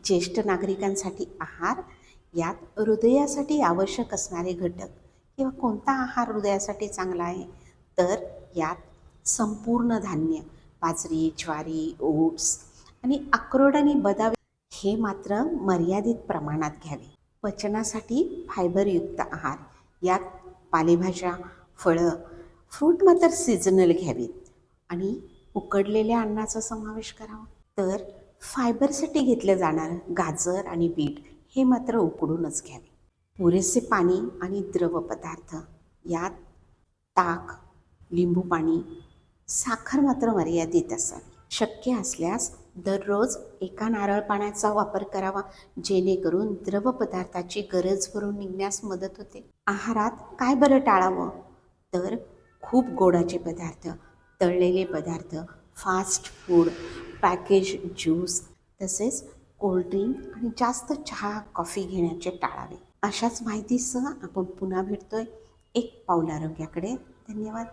ज्येष्ठ नागरिकांसाठी आहार, यात हृदयासाठी आवश्यक असणारे घटक किंवा कोणता आहार हृदयासाठी चांगला आहे, तर यात संपूर्ण धान्य, बाजरी, ज्वारी, ओट्स आणि अक्रोड आणि बदाम हे मात्र मर्यादित प्रमाणात घ्यावे. पचनासाठी फायबरयुक्त आहार, यात पालेभाज्या, फळं, फ्रूट मात्र सीझनल घ्यावीत आणि उकडलेल्या अन्नाचा समावेश करावा. तर फायबरसाठी घेतलं जाणारं गाजर आणि बीट हे मात्र उकडूनच घ्यावे. पुरेसे पाणी आणि द्रव पदार्थ, यात ताक, लिंबू पाणी, साखर मात्र मर्यादित असावी. शक्य असल्यास दररोज एका नारळ पाण्याचा वापर करावा, जेणेकरून द्रव पदार्थाची गरज भरून निघण्यास मदत होते. आहारात काय बरं टाळावं, तर खूप गोडाचे पदार्थ, तळलेले पदार्थ, फास्ट फूड, पॅकेज ज्यूस तसेच कोल्ड्रिंक आणि जास्त चहा कॉफी घेण्याचे टाळावे. अशाच माहितीसह आपण पुन्हा भेटतोय एक पाऊल आरोग्याकडे. धन्यवाद.